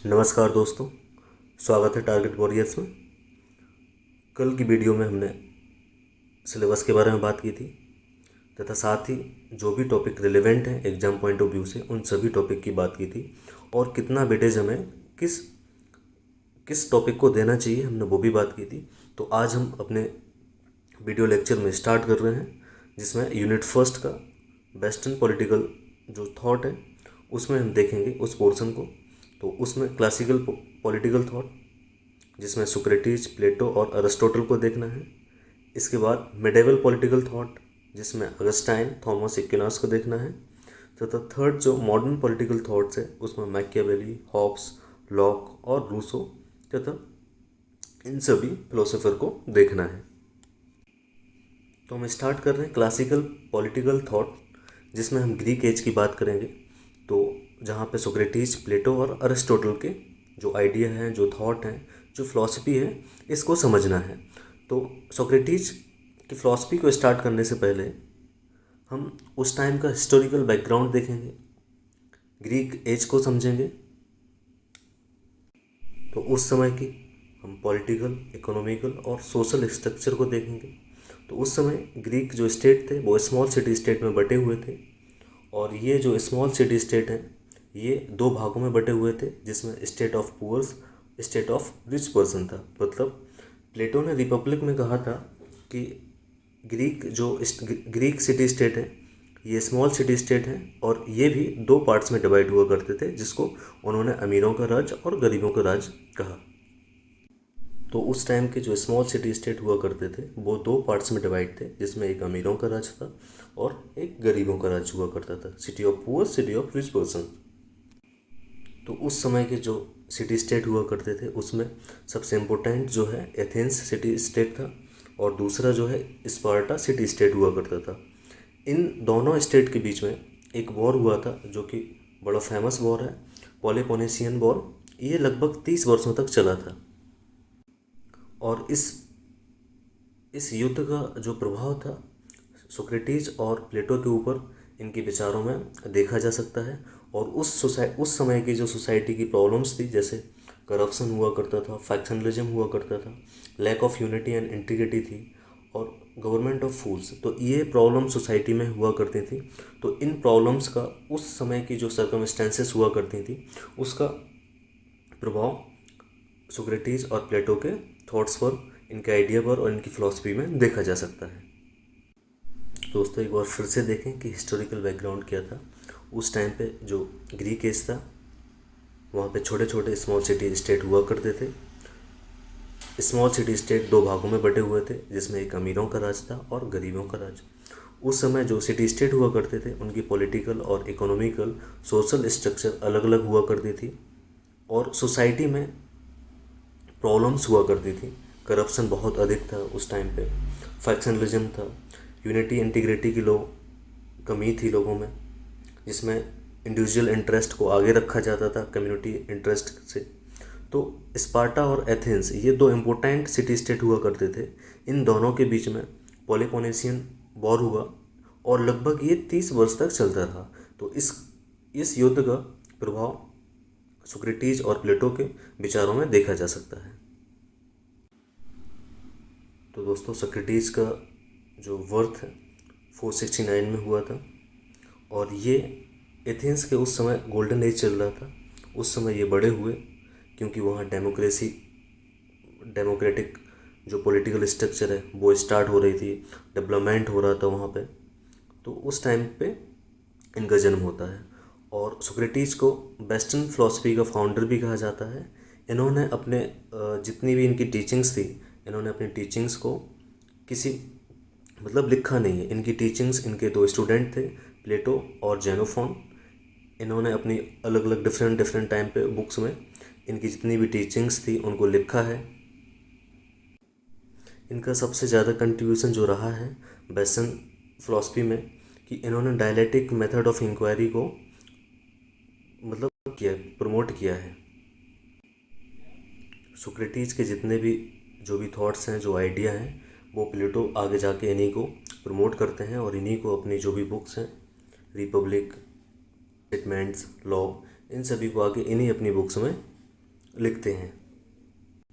नमस्कार दोस्तों, स्वागत है टारगेट वॉरियर्स में। कल की वीडियो में हमने सिलेबस के बारे में बात की थी तथा साथ ही जो भी टॉपिक रिलेवेंट हैं एग्जाम पॉइंट ऑफ व्यू से उन सभी टॉपिक की बात की थी और कितना वेटेज हमें किस किस टॉपिक को देना चाहिए हमने वो भी बात की थी। तो आज हम अपने वीडियो लेक्चर में स्टार्ट कर रहे हैं जिसमें यूनिट फर्स्ट का वेस्टर्न पॉलिटिकल जो थॉट है उसमें हम देखेंगे उस पोर्शन को। तो उसमें क्लासिकल पॉलिटिकल थॉट जिसमें सुक्रेटिस, प्लेटो और अरिस्टोटल को देखना है। इसके बाद मिडेवल पॉलिटिकल थॉट जिसमें अगस्टाइन, थॉमस एक्विनास को देखना है। तथा थर्ड जो मॉडर्न पॉलिटिकल थॉट्स है उसमें मैकियावेली, हॉब्स, लॉक और रूसो तथा इन सभी फिलोसोफर को देखना है। तो हम स्टार्ट कर रहे हैं क्लासिकल पॉलिटिकल थॉट जिसमें हम ग्रीक एज की बात करेंगे। तो जहाँ पे सोक्रेटिस, प्लेटो और अरिस्टोटल के जो आइडिया हैं, जो थॉट हैं, जो फिलॉसफी है, इसको समझना है। तो सोक्रेटिस की फिलॉसफी को स्टार्ट करने से पहले हम उस टाइम का हिस्टोरिकल बैकग्राउंड देखेंगे, ग्रीक एज को समझेंगे। तो उस समय की हम पॉलिटिकल, इकोनॉमिकल और सोशल स्ट्रक्चर को देखेंगे। तो उस समय ग्रीक जो स्टेट थे वो स्मॉल सिटी स्टेट में बटे हुए थे और ये जो स्मॉल सिटी स्टेट हैं ये दो भागों में बटे हुए थे जिसमें state of poors, state of rich person था। मतलब प्लेटो ने रिपब्लिक में कहा था कि ग्रीक सिटी स्टेट है ये स्मॉल सिटी स्टेट हैं और ये भी दो पार्ट्स में डिवाइड हुआ करते थे जिसको उन्होंने अमीरों का राज और गरीबों का राज कहा। तो उस टाइम के जो स्मॉल सिटी स्टेट हुआ करते थे वो दो पार्ट्स में डिवाइड थे जिसमें एक अमीरों का राज था और एक गरीबों का राज हुआ करता था, city of poor, city of rich person. तो उस समय के जो सिटी स्टेट हुआ करते थे उसमें सबसे इम्पोर्टेंट जो है एथेंस सिटी स्टेट था और दूसरा जो है स्पार्टा सिटी स्टेट हुआ करता था। इन दोनों स्टेट के बीच में एक वॉर हुआ था जो कि बड़ा फेमस वॉर है, पेलोपोनेशियन वॉर। ये लगभग 30 वर्षों तक चला था और इस युद्ध का जो प्रभाव था सोक्रेटिस और प्लेटो के ऊपर इनके विचारों में देखा जा सकता है। और उस समय की जो सोसाइटी की प्रॉब्लम्स थी, जैसे करप्शन हुआ करता था, फैक्शनलिज्म हुआ करता था, lack of unity and integrity थी और गवर्नमेंट ऑफ फूल्स, तो ये प्रॉब्लम सोसाइटी में हुआ करती थी। तो इन प्रॉब्लम्स का उस समय की जो सर्कमस्टेंसेस हुआ करती थी उसका प्रभाव सोक्रेटिस और प्लेटो के थॉट्स पर, इनके आइडिया पर और इनकी फिलॉसफी में देखा जा सकता है। दोस्तों एक बार फिर से देखें कि हिस्टोरिकल बैकग्राउंड क्या था। उस टाइम पे जो ग्रीक एज था वहाँ पे छोटे छोटे स्मॉल सिटी स्टेट हुआ करते थे। स्मॉल सिटी स्टेट दो भागों में बटे हुए थे जिसमें एक अमीरों का राज था और गरीबों का राज। उस समय जो सिटी स्टेट हुआ करते थे उनकी पॉलिटिकल और इकोनॉमिकल, सोशल स्ट्रक्चर अलग अलग हुआ करती थी और सोसाइटी में प्रॉब्लम्स हुआ करती थी। करप्शन बहुत अधिक था उस टाइम पे, फैक्शनलिज्म था, यूनिटी इंटीग्रिटी की कमी थी लोगों में, जिसमें इंडिविजुअल इंटरेस्ट को आगे रखा जाता था कम्युनिटी इंटरेस्ट से। तो स्पार्टा और एथेंस ये दो इम्पोर्टेंट सिटी स्टेट हुआ करते थे। इन दोनों के बीच में पेलोपोनेशियन वॉर हुआ और लगभग ये 30 वर्ष तक चलता रहा। तो इस युद्ध का प्रभाव सोक्रेटिस और प्लेटो के विचारों में देखा जा सकता है। तो दोस्तों सोक्रेटिस का जो वर्थ है 469 में हुआ था और ये एथेंस के उस समय गोल्डन एज चल रहा था। उस समय ये बड़े हुए क्योंकि वहाँ डेमोक्रेटिक जो पॉलिटिकल स्ट्रक्चर है वो स्टार्ट हो रही थी, डेवलपमेंट हो रहा था वहाँ पे। तो उस टाइम पे इनका जन्म होता है और सोक्रेटिस को वेस्टर्न फिलॉसफी का फाउंडर भी कहा जाता है। इन्होंने अपने जितनी भी इनकी टीचिंग्स थी, इन्होंने अपनी टीचिंग्स को किसी मतलब लिखा नहीं है। इनकी टीचिंग्स, इनके दो स्टूडेंट थे प्लेटो और जेनोफोन, इन्होंने अपनी अलग अलग डिफरेंट टाइम पे बुक्स में इनकी जितनी भी टीचिंग्स थी उनको लिखा है। इनका सबसे ज़्यादा कंट्रीब्यूशन जो रहा है वेस्टर्न फिलॉसफी में कि इन्होंने डायलेक्टिक मेथड ऑफ इंक्वायरी को मतलब प्रमोट किया है। सोक्रेटिस के जितने भी जो भी थॉट्स हैं, जो आइडिया हैं, वो प्लेटो आगे जाके इन्हीं को प्रमोट करते हैं और इन्हीं को अपनी जो भी बुक्स हैं, रिपब्लिक, स्टेटमेंट्स, लॉ, इन सभी को आगे इन्हीं अपनी बुक्स में लिखते हैं।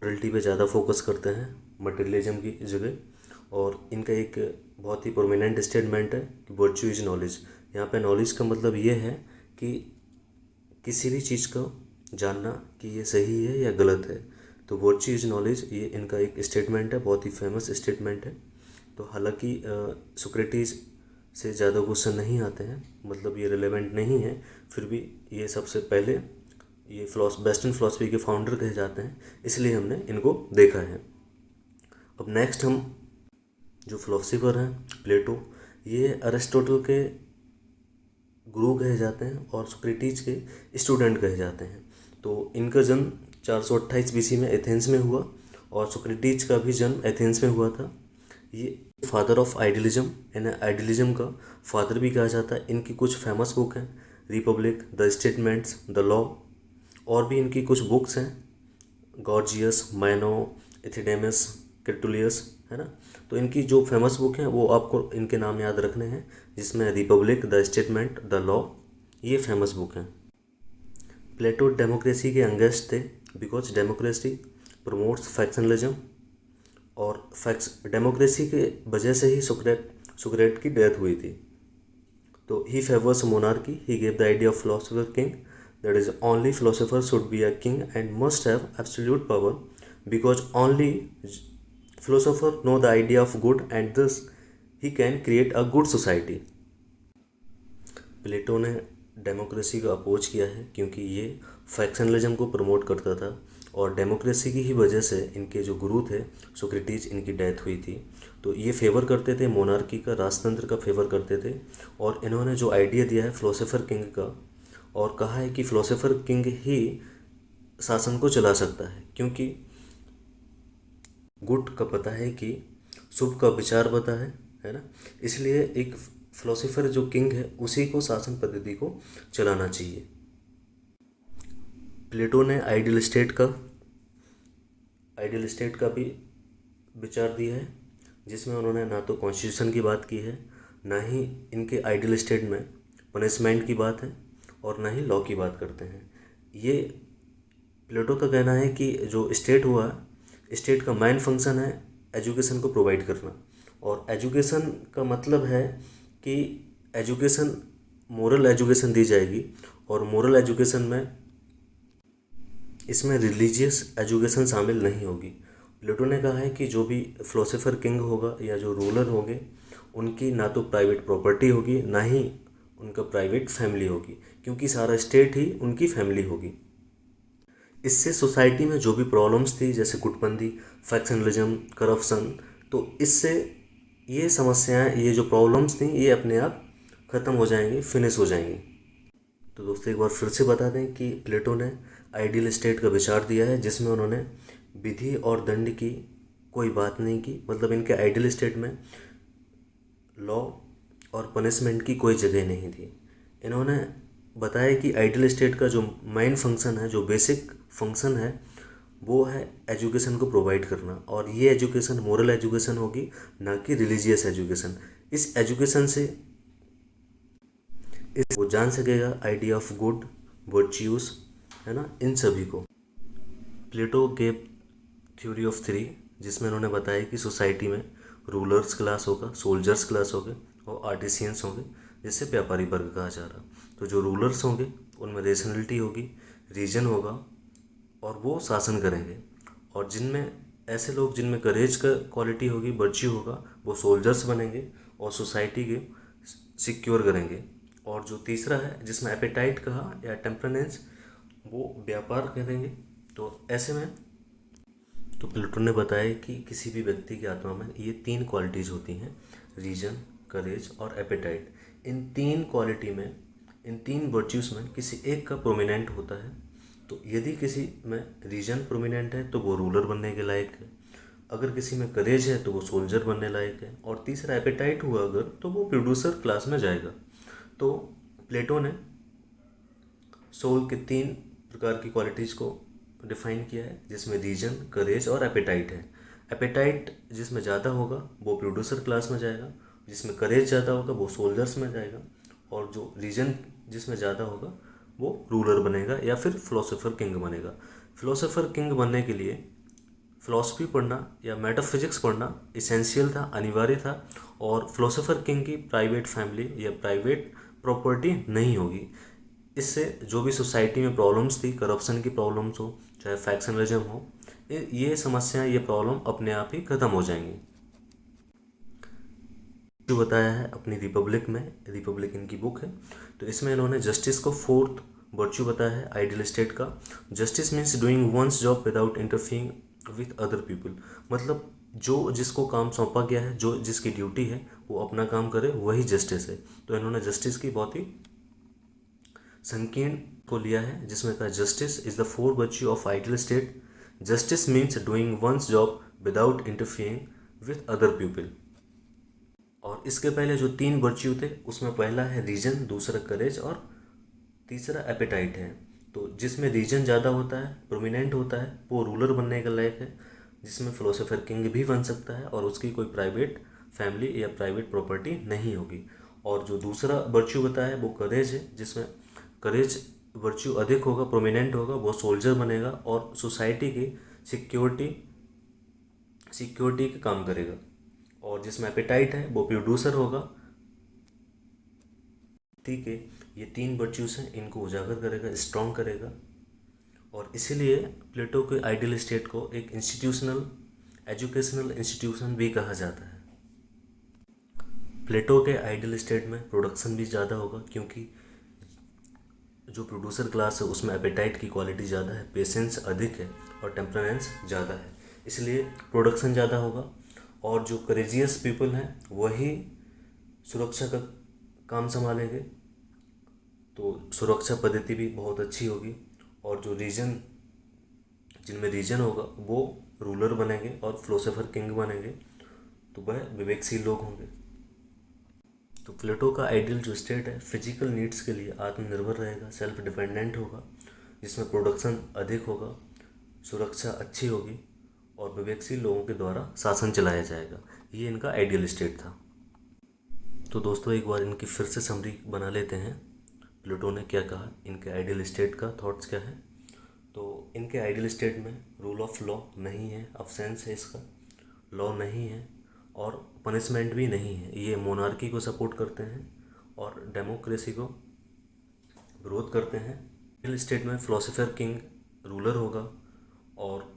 मॉरलिटी पे ज़्यादा फोकस करते हैं मटेरियलिज्म की जगह। और इनका एक बहुत ही प्रोमिनेंट स्टेटमेंट है कि वर्च्यू इज नॉलेज। यहाँ पे नॉलेज का मतलब ये है कि किसी भी चीज़ को जानना कि ये सही है या गलत है। तो वर्च्यू इज नॉलेज, ये इनका एक स्टेटमेंट है, बहुत ही फेमस स्टेटमेंट है। तो हालांकि सोक्रेटिस से ज़्यादा क्वेश्चन नहीं आते हैं, मतलब ये रिलेवेंट नहीं है, फिर भी ये सबसे पहले ये वेस्टर्न फिलॉसफी के फाउंडर कहे जाते हैं, इसलिए हमने इनको देखा है। अब नेक्स्ट हम जो फिलोसोफर हैं प्लेटो, ये अरिस्टोटल के गुरु कहे जाते हैं और सोक्रेटिस के स्टूडेंट कहे जाते हैं। तो इनका जन्म 428 बीसी में एथेंस में हुआ और सोक्रेटिस का भी जन्म एथेंस में हुआ था। ये फादर ऑफ आइडियलिज्म, इन्हें आइडियलिज्म का फादर भी कहा जाता है। इनकी कुछ फेमस बुक हैं, Republic, the statements, the law, और भी इनकी कुछ बुक्स हैं, गॉर्जियस, मैनो, एथिडेमस, कैटुलियस, है ना। तो इनकी जो फेमस बुक हैं वो आपको इनके नाम याद रखने हैं, जिसमें Republic, the statement, the law, ये फेमस बुक हैं। प्लेटो डेमोक्रेसी के अंगेस्ट थे बिकॉज डेमोक्रेसी प्रमोट्स फैक्शनलिज्म, और डेमोक्रेसी के वजह से ही सुकरेट की डेथ हुई थी। तो he favours monarchy, he gave the idea of philosopher king, that is only philosopher should be a king and must have absolute power because only philosopher know the idea of good and this he can create a good society. Plato ने democracy को oppose किया है क्योंकि ये factionalism को promote करता था, और डेमोक्रेसी की ही वजह से इनके जो गुरु थे सोक्रेटिस, इनकी डेथ हुई थी। तो ये फेवर करते थे मोनार्की का, राजतंत्र का फेवर करते थे। और इन्होंने जो आइडिया दिया है फिलोसोफर किंग का, और कहा है कि फिलोसोफर किंग ही शासन को चला सकता है, क्योंकि गुड का पता है कि शुभ का विचार पता है ना। इसलिए एक फिलोसोफर जो किंग है उसी को शासन पद्धति को चलाना चाहिए। प्लेटो ने आइडियल स्टेट का भी विचार दिया है, जिसमें उन्होंने ना तो कॉन्स्टिट्यूशन की बात की है, ना ही इनके आइडियल स्टेट में पनिशमेंट की बात है, और ना ही लॉ की बात करते हैं। ये प्लेटो का कहना है कि जो स्टेट हुआ, स्टेट का मेन फंक्शन है एजुकेशन को प्रोवाइड करना, और एजुकेशन का मतलब है कि एजुकेशन, मोरल एजुकेशन दी जाएगी, और मोरल एजुकेशन में इसमें रिलीजियस एजुकेशन शामिल नहीं होगी। प्लेटो ने कहा है कि जो भी फिलोसोफर किंग होगा या जो रूलर होंगे, उनकी ना तो प्राइवेट प्रॉपर्टी होगी, ना ही उनका प्राइवेट फैमिली होगी, क्योंकि सारा स्टेट ही उनकी फैमिली होगी। इससे सोसाइटी में जो भी प्रॉब्लम्स थी, जैसे गुटबंदी, फैक्शनलिज्म, करप्शन, तो इससे ये समस्याएं, ये जो प्रॉब्लम्स थी, ये अपने आप ख़त्म हो जाएंगी, फिनिश हो जाएंगी। तो दोस्तों एक बार फिर से बता दें कि प्लेटो ने आइडियल स्टेट का विचार दिया है, जिसमें उन्होंने विधि और दंड की कोई बात नहीं की, मतलब इनके आइडियल स्टेट में लॉ और पनिशमेंट की कोई जगह नहीं थी। इन्होंने बताया कि आइडियल स्टेट का जो मेन फंक्शन है, जो बेसिक फंक्शन है, वो है एजुकेशन को प्रोवाइड करना, और ये एजुकेशन मोरल एजुकेशन होगी, ना कि रिलीजियस एजुकेशन। इस एजुकेशन से वो जान सकेगा आइडिया ऑफ गुड, वर्च्यूज, है ना, इन सभी को। प्लेटो गेव थ्योरी ऑफ थ्री, जिसमें उन्होंने बताया कि सोसाइटी में रूलर्स क्लास होगा, सोल्जर्स क्लास होंगे, और आर्टिसियंस होंगे, जिससे व्यापारी वर्ग कहा जा रहा। तो जो रूलर्स होंगे उनमें रेशनलिटी होगी, रीजन होगा, और वो शासन करेंगे। और जिनमें ऐसे लोग जिनमें करेज का क्वालिटी होगी, वर्च्यू होगा, वो सोल्जर्स बनेंगे और सोसाइटी के सिक्योर करेंगे। और जो तीसरा है जिसमें एपेटाइट कहा या टेम्परेनेंस, वो व्यापार करेंगे। तो ऐसे में तो प्लेटो ने बताया कि किसी भी व्यक्ति की आत्मा में ये तीन क्वालिटीज़ होती हैं, रीजन, करेज और एपेटाइट। इन तीन क्वालिटी में, इन तीन वर्च्यूज़ में किसी एक का प्रोमिनेंट होता है। तो यदि किसी में रीजन प्रोमिनेंट है तो वो रूलर बनने के लायक है, अगर किसी में करेज है तो वो सोल्जर बनने लायक है, और तीसरा एपेटाइट हुआ अगर, तो वो प्रोड्यूसर क्लास में जाएगा। तो प्लेटो ने सोल के तीन प्रकार की क्वालिटीज़ को डिफाइन किया है, जिसमें रीजन, करेज और एपेटाइट है। एपेटाइट जिसमें ज़्यादा होगा वो प्रोड्यूसर क्लास में जाएगा, जिसमें करेज ज़्यादा होगा वो सोल्जर्स में जाएगा, और जो रीजन जिसमें ज़्यादा होगा वो रूलर बनेगा या फिर फिलोसोफर किंग बनेगा। फिलोसोफर किंग बनने के लिए फ़िलासफ़ी पढ़ना या मेटाफिजिक्स पढ़ना इसेंशियल था, अनिवार्य था। और फिलोसोफर किंग की प्राइवेट फैमिली या प्राइवेट प्रॉपर्टी नहीं होगी। इससे जो भी सोसाइटी में प्रॉब्लम्स थी, करप्शन की प्रॉब्लम्स हो, चाहे फैक्शनलिज्म हो, ये समस्याएं, ये प्रॉब्लम अपने आप ही ख़त्म हो जाएंगी। जो बताया है अपनी रिपब्लिक में, रिपब्लिक इनकी बुक है, तो इसमें इन्होंने जस्टिस को फोर्थ वर्च्यू बताया है आइडियल स्टेट का। Justice means doing one's job without interfering with other people. मतलब जो जिसको काम सौंपा गया है, जो जिसकी ड्यूटी है वो अपना काम करे, वही जस्टिस है। तो इन्होंने जस्टिस की बहुत ही संकीर्ण को लिया है, जिसमें कहा justice is the four virtue of ideal state. Justice means doing one's job without interfering with other people. और इसके पहले जो तीन वर्च्यू थे उसमें पहला है रीजन, दूसरा करेज और तीसरा एपेटाइट है। तो जिसमें रीजन ज़्यादा होता है, प्रोमिनेंट होता है, वो रूलर बनने के लायक है, जिसमें फिलोसोफर किंग भी बन सकता है और उसकी कोई प्राइवेट फैमिली या प्राइवेट प्रॉपर्टी नहीं होगी। और जो दूसरा वर्च्यू बताया है वो करेज है, जिसमें करेज वर्च्यू अधिक होगा, प्रोमिनेंट होगा, वो सोल्जर बनेगा और सोसाइटी की सिक्योरिटी सिक्योरिटी का काम करेगा। और जिसमें एपेटाइट है वो प्रोड्यूसर होगा। ठीक है, ये तीन वर्च्यूज हैं, इनको उजागर करेगा, स्ट्रॉन्ग करेगा। और इसीलिए प्लेटो के आइडियल स्टेट को एक इंस्टीट्यूशनल एजुकेशनल इंस्टीट्यूशन भी कहा जाता है। प्लेटो के आइडियल स्टेट में प्रोडक्शन भी ज़्यादा होगा, क्योंकि जो प्रोड्यूसर क्लास है उसमें एपेटाइट की क्वालिटी ज़्यादा है, पेशेंस अधिक है और टेम्परामेंस ज़्यादा है, इसलिए प्रोडक्शन ज़्यादा होगा। और जो करेजियस पीपल हैं वही सुरक्षा का काम संभालेंगे, तो सुरक्षा पद्धति भी बहुत अच्छी होगी। और जो रीजन, जिनमें रीजन होगा वो रूलर बनेंगे और फिलोसोफर किंग बनेंगे, तो वह विवेकशील लोग होंगे। तो प्लेटो का आइडियल जो स्टेट है फिजिकल नीड्स के लिए आत्मनिर्भर रहेगा, सेल्फ डिपेंडेंट होगा, जिसमें प्रोडक्शन अधिक होगा, सुरक्षा अच्छी होगी और विवेकशील लोगों के द्वारा शासन चलाया जाएगा। ये इनका आइडियल स्टेट था। तो दोस्तों एक बार इनकी फिर से समरी बना लेते हैं, प्लेटो ने क्या कहा, इनके आइडियल स्टेट का थॉट्स क्या है। तो इनके आइडियल स्टेट में रूल ऑफ लॉ नहीं है, अब्सेंस है इसका, लॉ नहीं है और पनिशमेंट भी नहीं है। ये मोनार्की को सपोर्ट करते हैं और डेमोक्रेसी को विरोध करते हैं। आइडियल स्टेट में फिलोसोफर किंग रूलर होगा और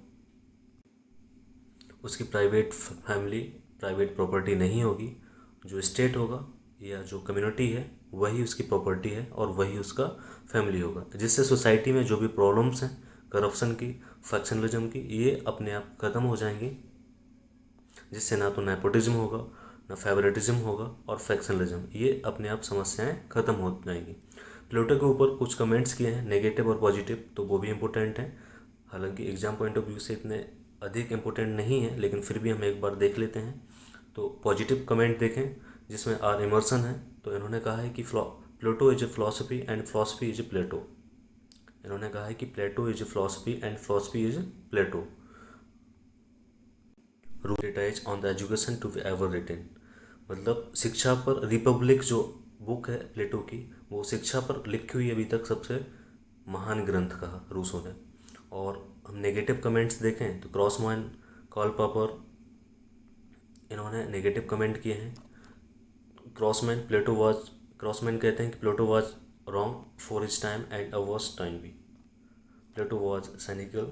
उसकी प्राइवेट फैमिली, प्राइवेट प्रॉपर्टी नहीं होगी। जो स्टेट होगा या जो कम्युनिटी है वही उसकी प्रॉपर्टी है और वही उसका फैमिली होगा, जिससे सोसाइटी में जो भी प्रॉब्लम्स हैं करप्शन की, फैक्शनलिज्म की, ये अपने आप ख़त्म हो जाएंगी, जिससे ना तो नेपोटिज्म होगा, ना फेवरेटिज्म होगा और फैक्शनलिज्म, ये अपने आप समस्याएं ख़त्म हो जाएंगी। प्लूटो के ऊपर कुछ कमेंट्स किए हैं नेगेटिव और पॉजिटिव, तो वो भी इम्पोर्टेंट हैं। हालांकि एग्जाम पॉइंट ऑफ व्यू से इतने अधिक इम्पोर्टेंट नहीं है, लेकिन फिर भी हम एक बार देख लेते हैं। तो पॉजिटिव कमेंट देखें, जिसमें आर इमर्सन है। तो इन्होंने कहा है कि Plato is a philosophy and philosophy is a Plato. इन्होंने कहा है कि Plato is a philosophy and philosophy is Plato. Treatise on the education to be ever written. मतलब शिक्षा पर, रिपब्लिक जो बुक है प्लेटो की, वो शिक्षा पर लिखी हुई अभी तक सबसे महान ग्रंथ कहा रूसों ने। और हम नेगेटिव कमेंट्स देखें तो क्रॉसमैन, कार्ल पॉपर, इन्होंने नेगेटिव कमेंट किए हैं। क्रॉसमैन कहते हैं कि Plato was wrong for his time and a worst time भी। Plato was cynical,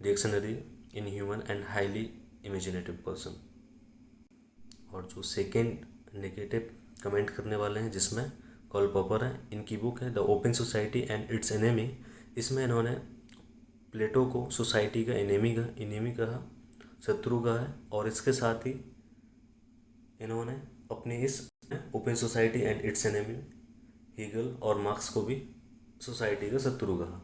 reactionary, inhuman and highly imaginative person. और जो सेकेंड नेगेटिव कमेंट करने वाले हैं, जिसमें कार्ल पॉपर है, इनकी बुक है the open society and its enemy. इसमें इन्होंने प्लेटो को सोसाइटी का एनेमी कहा, शत्रु कहा है। और इसके साथ ही इन्होंने अपनी इस open society and its enemy Hegel और मार्क्स को भी सोसाइटी का शत्रु कहा।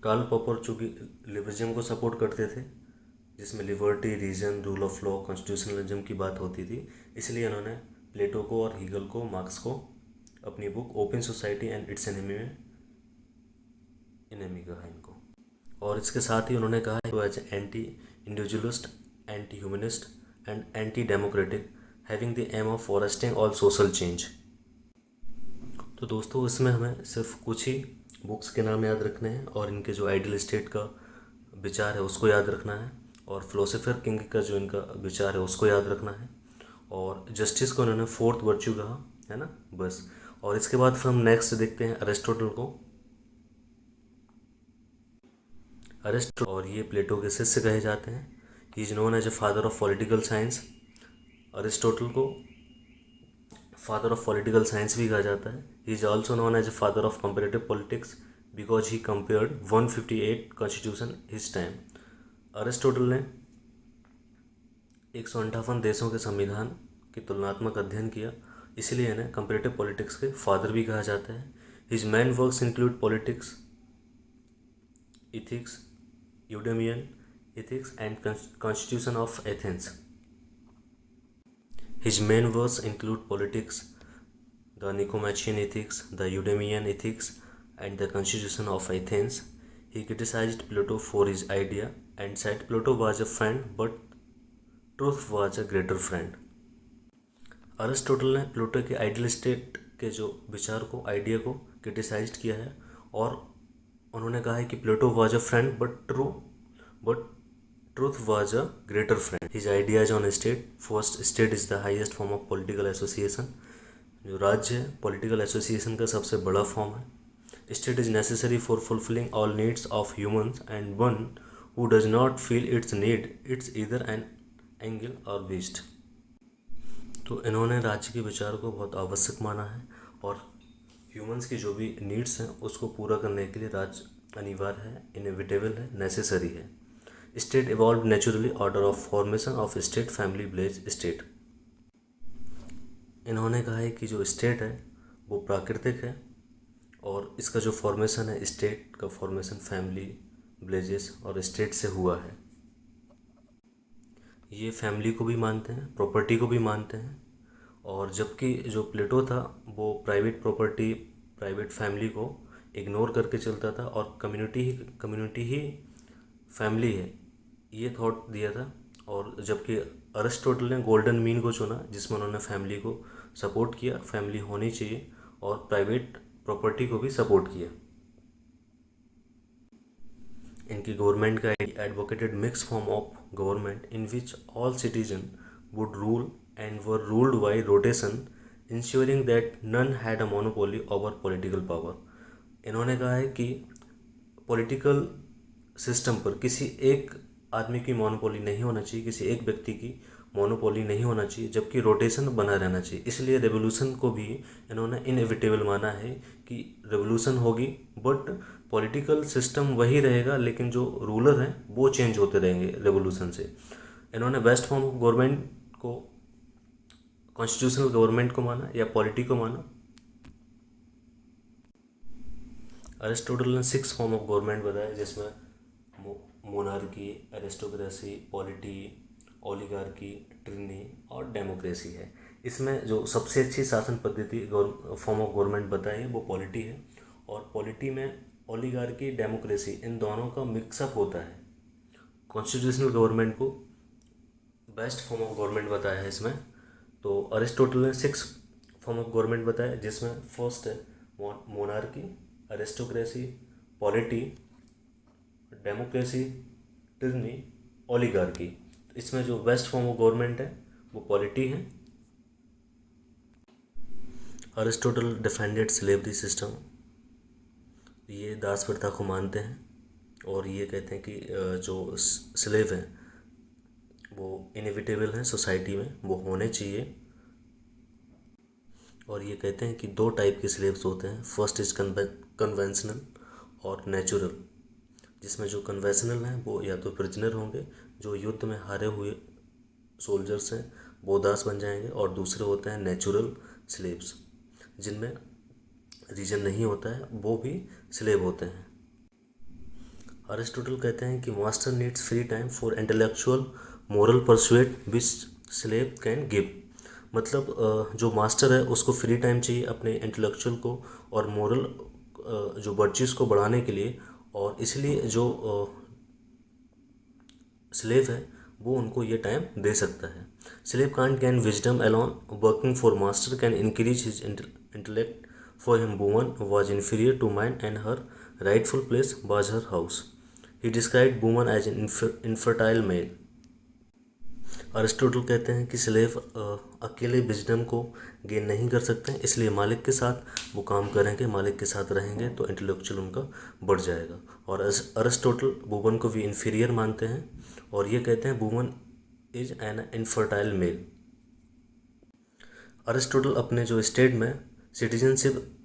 कार्ल पॉपर चूँकि लिबरलिज्म को सपोर्ट करते थे, जिसमें liberty, reason, rule of law, constitutionalism की बात होती थी, इसलिए इन्होंने प्लेटो को और हीगल को, मार्क्स को अपनी book open society and its enemy में एनेमी कहा इनको। और इसके साथ ही उन्होंने कहा है as anti individualist, anti humanist and anti democratic, having the aim of arresting all social change. तो दोस्तों इसमें हमें सिर्फ कुछ ही बुक्स के नाम याद रखने हैं और इनके जो आइडियल स्टेट का विचार है उसको याद रखना है, और फिलोसोफर किंग का जो इनका विचार है उसको याद रखना है, और जस्टिस को इन्होंने फोर्थ वर्च्यू कहा है ना, बस। और इसके बाद फिर हम नेक्स्ट देखते हैं अरिस्टोटल को। अरिस्टोटल, और ये प्लेटो के शिष्य कहे जाते हैं। He is known as a father of political science. Aristotle को फादर ऑफ पॉलिटिकल साइंस भी कहा जाता है। He is also known as a father of comparative politics because he compared 158 constitution his time. Aristotle ने 158 देशों के संविधान की तुलनात्मक अध्ययन किया, इसलिए इन्हें कंपेरेटिव पॉलिटिक्स के फादर भी कहा जाता है। His main works include politics, ethics, Eudemian ethics and constitution of Athens. His main works include politics, the Nicomachean ethics, the Eudemian ethics, and the constitution of Athens. He criticized Plato for his idea and said Plato was a friend but truth was a greater friend. Aristotle ने Pluto के ideal state के जो विचार को, idea को criticise किया है, और उन्होंने कहा है कि Pluto was a friend but truth was a greater friend. His ideas on state: first, state is the highest form of political association. जो राज्य है पॉलिटिकल एसोसिएशन का सबसे बड़ा फॉर्म है। State is necessary for fulfilling all needs of humans and one who does not feel it's need it's either an angle और waste. तो इन्होंने राज्य के विचार को बहुत आवश्यक माना है, और ह्यूमंस की जो भी नीड्स हैं उसको पूरा करने के लिए राज्य अनिवार्य है, इनएविटेबल है, नेसेसरी है। State evolve naturally order of formation of state, family, village, state. इन्होंने कहा है कि जो स्टेट है वो प्राकृतिक है, और इसका जो फॉर्मेशन है, स्टेट का फॉर्मेशन फैमिली, विलेजेस और स्टेट से हुआ है। ये फैमिली को भी मानते हैं, प्रॉपर्टी को भी मानते हैं, और जबकि जो प्लेटो था वो प्राइवेट प्रॉपर्टी, प्राइवेट फैमिली को इग्नोर करके चलता था, और कम्युनिटी ही फैमिली है, ये थॉट दिया था। और जबकि अरिस्टोटल ने गोल्डन मीन को चुना, जिसमें उन्होंने फैमिली को सपोर्ट किया, फैमिली होनी चाहिए, और प्राइवेट प्रॉपर्टी को भी सपोर्ट किया। इनकी गवर्नमेंट का advocated mix form of government in which all citizen would rule and were ruled by rotation, ensuring that none had a monopoly over political power. इन्होंने कहा है कि पॉलिटिकल सिस्टम पर किसी एक आदमी की मोनोपोली नहीं होना चाहिए, किसी एक व्यक्ति की मोनोपोली नहीं होना चाहिए, जबकि रोटेशन बना रहना चाहिए। इसलिए रेवोल्यूशन को भी इन्होंने इनएविटेबल माना है कि रेवोल्यूशन होगी, बट पॉलिटिकल सिस्टम वही रहेगा, लेकिन जो रूलर हैं वो चेंज होते रहेंगे रेवोल्यूशन से। इन्होंने बेस्ट फॉर्म ऑफ गवर्नमेंट को कॉन्स्टिट्यूशनल गवर्नमेंट को माना या पॉलिटी को माना। अरिस्टोटल ने 6 फॉर्म ऑफ गवर्नमेंट बताया, जिसमें मोनार्की, एरिस्टोक्रेसी, पॉलिटी, ओलिगार्की, ट्रिनी और डेमोक्रेसी है। इसमें जो सबसे अच्छी शासन पद्धति फॉर्म ऑफ गवर्नमेंट बताई है वो पॉलिटी है, और पॉलिटी में ओलिगार्की, डेमोक्रेसी इन दोनों का मिक्सअप होता है। कॉन्स्टिट्यूशनल गवर्नमेंट को बेस्ट फॉर्म ऑफ गवर्नमेंट बताया है इसमें। तो अरिस्टोटल ने 6 फॉर्म ऑफ गवर्नमेंट बताया, जिसमें फर्स्ट है monarchy, aristocracy, polity, democracy, tyranny, oligarchy. इसमें जो बेस्ट फॉर्म ऑफ गवर्नमेंट है वो पॉलिटी है। Aristotle defended slavery system. ये दास प्रथा को मानते हैं, और ये कहते हैं कि जो स्लेव हैं वो इनएविटेबल हैं सोसाइटी में, वो होने चाहिए। और ये कहते हैं कि 2 टाइप के स्लेव्स होते हैं, फर्स्ट इज कन्वेंशनल और नेचुरल। जिसमें जो कन्वेंशनल हैं वो या तो प्रिजनर होंगे, जो युद्ध में हारे हुए सोल्जर्स हैं वो दास बन जाएंगे, और दूसरे होते हैं नेचुरल स्लेव्स, जिनमें रीजन नहीं होता है, वो भी स्लेव होते हैं। अरिस्टोटल कहते हैं कि master needs free time for intellectual moral pursuit which slave can give. मतलब जो मास्टर है उसको फ्री टाइम चाहिए अपने इंटेलेक्चुअल को और मोरल जो वर्च्यूज़ को बढ़ाने के लिए, और इसलिए जो स्लेव है वो उनको ये टाइम दे सकता है। Slave can't gain wisdom alone, working for master can increase his intellect For him, woman was inferior to man and her rightful place was her house. He described woman as an infertile male. Aristotle कहते हैं कि slave अकेले wisdom को gain नहीं कर सकते हैं, इसलिए मालिक के साथ वो काम करेंगे, मालिक के साथ रहेंगे तो इंटेलेक्चुअल उनका बढ़ जाएगा। और अरिस्टोटल वुमन को भी इन्फीरियर मानते हैं और ये कहते हैं woman is an infertile male. Aristotle अपने जो स्टेट में सिटीजनशिप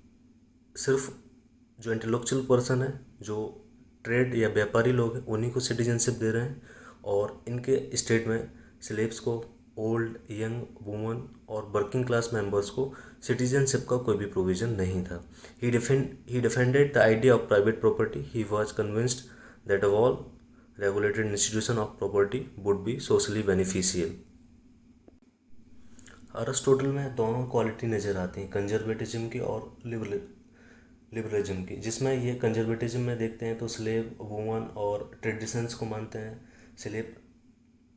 सिर्फ जो इंटेलेक्चुअल पर्सन है, जो ट्रेड या व्यापारी लोग हैं, उन्हीं को सिटीजनशिप दे रहे हैं और इनके स्टेट में स्लेव्स को, ओल्ड, यंग, वुमन और वर्किंग क्लास मेंबर्स को सिटीजनशिप का कोई भी प्रोविज़न नहीं था। He defended the idea of private property. He was convinced that all regulated institution of property would be socially beneficial. Aristotle में दोनों क्वालिटी नज़र आती हैं, कंजर्वेटिज्म की और लिबरलिज्म की, जिसमें ये कंजर्वेटिज्म में देखते हैं तो स्लेव, वुमन और ट्रेडिशंस को मानते हैं।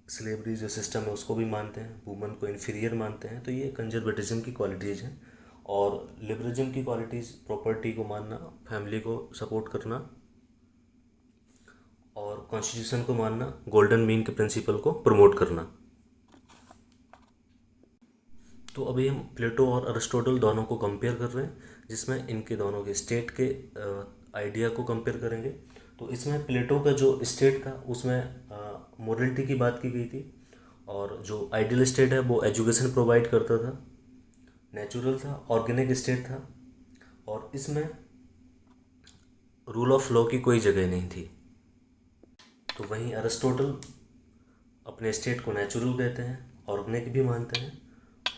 स्लेवरी जो सिस्टम है उसको भी मानते हैं, वुमन को इन्फीरियर मानते हैं। तो ये कंजर्वेटिज्म की क्वालिटीज़ हैं। और लिबरलिज्म की क्वालिटीज़ प्रॉपर्टी को मानना, फैमिली को सपोर्ट करना और कॉन्स्टिट्यूशन को मानना, गोल्डन मीन के प्रिंसिपल को प्रमोट करना। तो अभी हम प्लेटो और अरिस्टोटल दोनों को कंपेयर कर रहे हैं, जिसमें इनके दोनों के स्टेट के आइडिया को कंपेयर करेंगे। तो इसमें प्लेटो का जो स्टेट था उसमें मोरलिटी की बात की गई थी और जो आइडियल स्टेट है वो एजुकेशन प्रोवाइड करता था, नेचुरल था, ऑर्गेनिक स्टेट था और इसमें रूल ऑफ लॉ की कोई जगह नहीं थी। तो वहीं अरिस्टोटल अपने स्टेट को नेचुरल कहते हैं, ऑर्गेनिक भी मानते हैं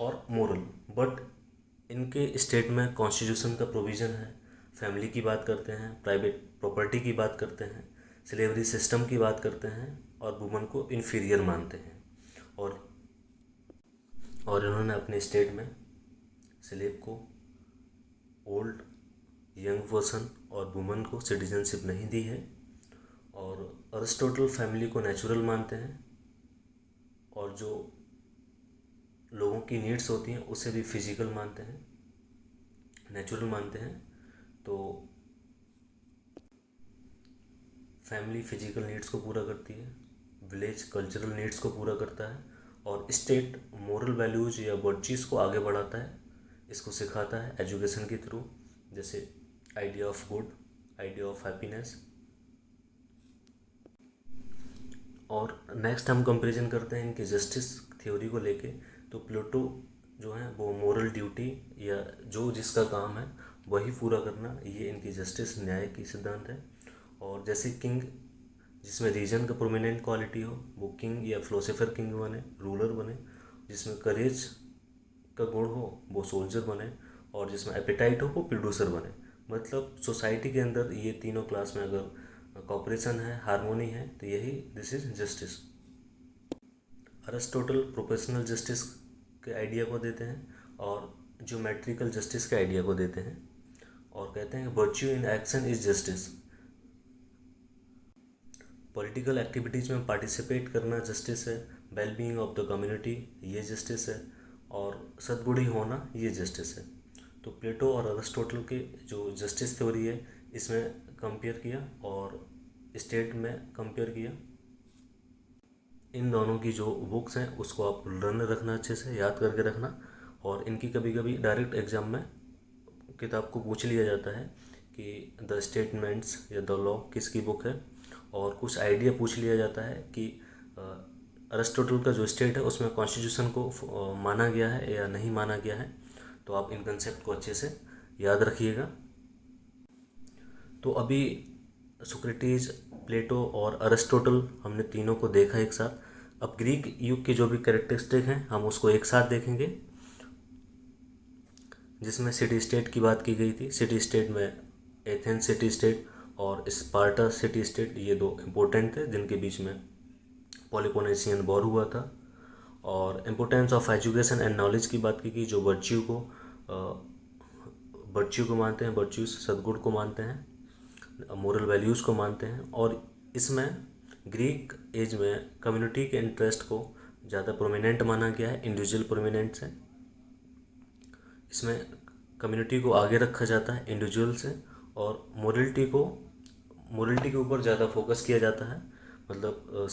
और मोरल, बट इनके स्टेट में कॉन्स्टिट्यूशन का प्रोविज़न है, फैमिली की बात करते हैं, प्राइवेट प्रॉपर्टी की बात करते हैं, स्लेवरी सिस्टम की बात करते हैं और वुमन को इन्फीरियर मानते हैं। और इन्होंने अपने स्टेट में स्लेव को, ओल्ड, यंग पर्सन और वुमन को सिटीजनशिप नहीं दी है। और अरिस्टोटल फैमिली को नेचुरल मानते हैं और जो लोगों की नीड्स होती हैं उसे भी फिजिकल मानते हैं, नेचुरल मानते हैं। तो फैमिली फिजिकल नीड्स को पूरा करती है, विलेज कल्चरल नीड्स को पूरा करता है और स्टेट मोरल वैल्यूज या वर्चीज़ को आगे बढ़ाता है, इसको सिखाता है एजुकेशन के थ्रू, जैसे idea of good, idea of happiness. और नेक्स्ट हम कंपैरिजन करते हैं इनके जस्टिस थ्योरी को लेके। तो प्लेटो जो है वो मोरल ड्यूटी या जो जिसका काम है वही पूरा करना, ये इनकी जस्टिस, न्याय की सिद्धांत है। और जैसे किंग, जिसमें रीजन का प्रोमिनेंट क्वालिटी हो वो किंग या फिलोसोफर किंग बने, रूलर बने। जिसमें करेज का गुण हो वो सोल्जर बने और जिसमें एपेटाइट हो वो प्रोड्यूसर बने। मतलब सोसाइटी के अंदर ये तीनों क्लास में अगर कॉपरेशन है, हार्मोनी है, तो यही this is justice. Aristotle professional justice के आइडिया को देते हैं और ज्योमेट्रिकल जस्टिस के आइडिया को देते हैं और कहते हैं virtue in action is justice. Political activities में पार्टिसिपेट करना जस्टिस है, वेलबींग ऑफ द कम्युनिटी ये जस्टिस है और सद्गुणी होना ये जस्टिस है। तो प्लेटो और अरिस्टोटल के जो जस्टिस थ्योरी है इसमें कंपेयर किया और स्टेट में कंपेयर किया। इन दोनों की जो बुक्स हैं उसको आप लर्न रखना, अच्छे से याद करके रखना। और इनकी कभी कभी डायरेक्ट एग्जाम में किताब को पूछ लिया जाता है कि द स्टेटमेंट्स या द लॉ किसकी बुक है, और कुछ आइडिया पूछ लिया जाता है कि अरिस्टोटल का जो स्टेट है उसमें कॉन्स्टिट्यूशन को माना गया है या नहीं माना गया है। तो आप इन कंसेप्ट को अच्छे से याद रखिएगा। तो अभी सोक्रेटिस, प्लेटो और अरिस्टोटल हमने तीनों को देखा एक साथ। अब ग्रीक युग के जो भी कैरेक्टरिस्टिक हैं हम उसको एक साथ देखेंगे, जिसमें सिटी स्टेट की बात की गई थी। सिटी स्टेट में एथेंस सिटी स्टेट और स्पार्टा सिटी स्टेट, ये दो इम्पोर्टेंट थे जिनके बीच में पेलोपोनेशियन वॉर हुआ था। और importance of education and knowledge की बात की गई, जो वर्च्यू को मानते हैं, वर्च्यूज सद्गुण को मानते हैं, मोरल वैल्यूज़ को मानते हैं। और इसमें ग्रीक एज में कम्युनिटी के इंटरेस्ट को ज़्यादा प्रोमिनेंट माना गया है इंडिविजुअल प्रोमिनेंट से। इसमें कम्युनिटी को आगे रखा जाता है इंडिविजुअल से, और मोरलिटी के ऊपर ज़्यादा फोकस किया जाता है। मतलब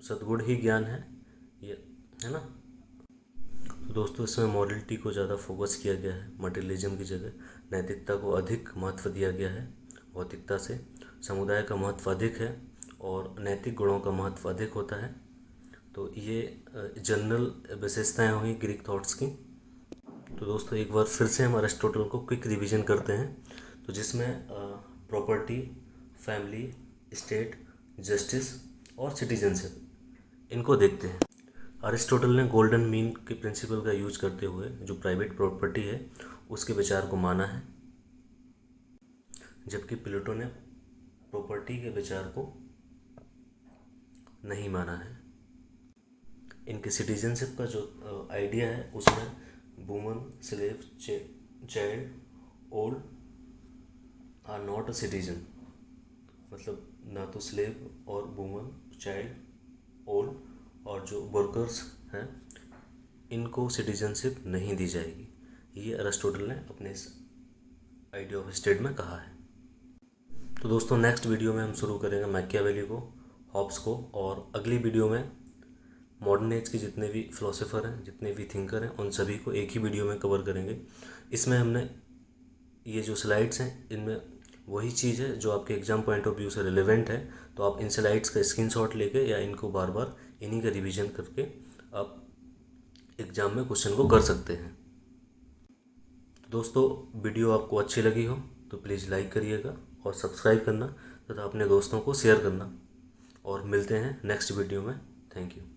सद्गुण ही ज्ञान है, ये है ना। तो दोस्तों इसमें मॉरलिटी को ज़्यादा फोकस किया गया है मटेरियलिज्म की जगह। नैतिकता को अधिक महत्व दिया गया है भौतिकता से। समुदाय का महत्व अधिक है और नैतिक गुणों का महत्व अधिक होता है। तो ये जनरल विशेषताएं हुई ग्रीक थॉट्स की। तो दोस्तों एक बार फिर से हम अरिस्टोटल को क्विक रिवीजन करते हैं, तो जिसमें प्रॉपर्टी, फैमिली, स्टेट, जस्टिस और सिटीजनशिप, इनको देखते हैं। अरिस्टोटल ने गोल्डन मीन के प्रिंसिपल का यूज करते हुए जो प्राइवेट प्रॉपर्टी है उसके विचार को माना है, जबकि प्लेटो ने प्रॉपर्टी के विचार को नहीं माना है। इनके सिटीजनशिप का जो आइडिया है उसमें woman, slave, child, old are not a citizen, मतलब ना तो स्लेव और वुमन, चाइल्ड, ओल्ड और जो वर्कर्स हैं इनको सिटीजनशिप नहीं दी जाएगी। ये अरिस्टोटल ने अपने इस आइडिया ऑफ स्टेट में कहा है। तो दोस्तों नेक्स्ट वीडियो में हम शुरू करेंगे मैकियावेली को, हॉब्स को, और अगली वीडियो में मॉडर्न एज के जितने भी फिलोसोफर हैं, जितने भी थिंकर हैं, उन सभी को एक ही वीडियो में कवर करेंगे। इसमें हमने ये जो स्लाइड्स हैं इनमें वही चीज़ है जो आपके एग्ज़ाम पॉइंट ऑफ व्यू से रिलेवेंट है, तो आप इन स्लाइड्स का स्क्रीनशॉट लेके या इनको बार बार इन्हीं का रिवीजन करके आप एग्ज़ाम में क्वेश्चन को कर सकते हैं। तो दोस्तों वीडियो आपको अच्छी लगी हो तो प्लीज़ लाइक करिएगा और सब्सक्राइब करना तथा अपने दोस्तों को शेयर करना, और मिलते हैं नेक्स्ट वीडियो में। Thank you.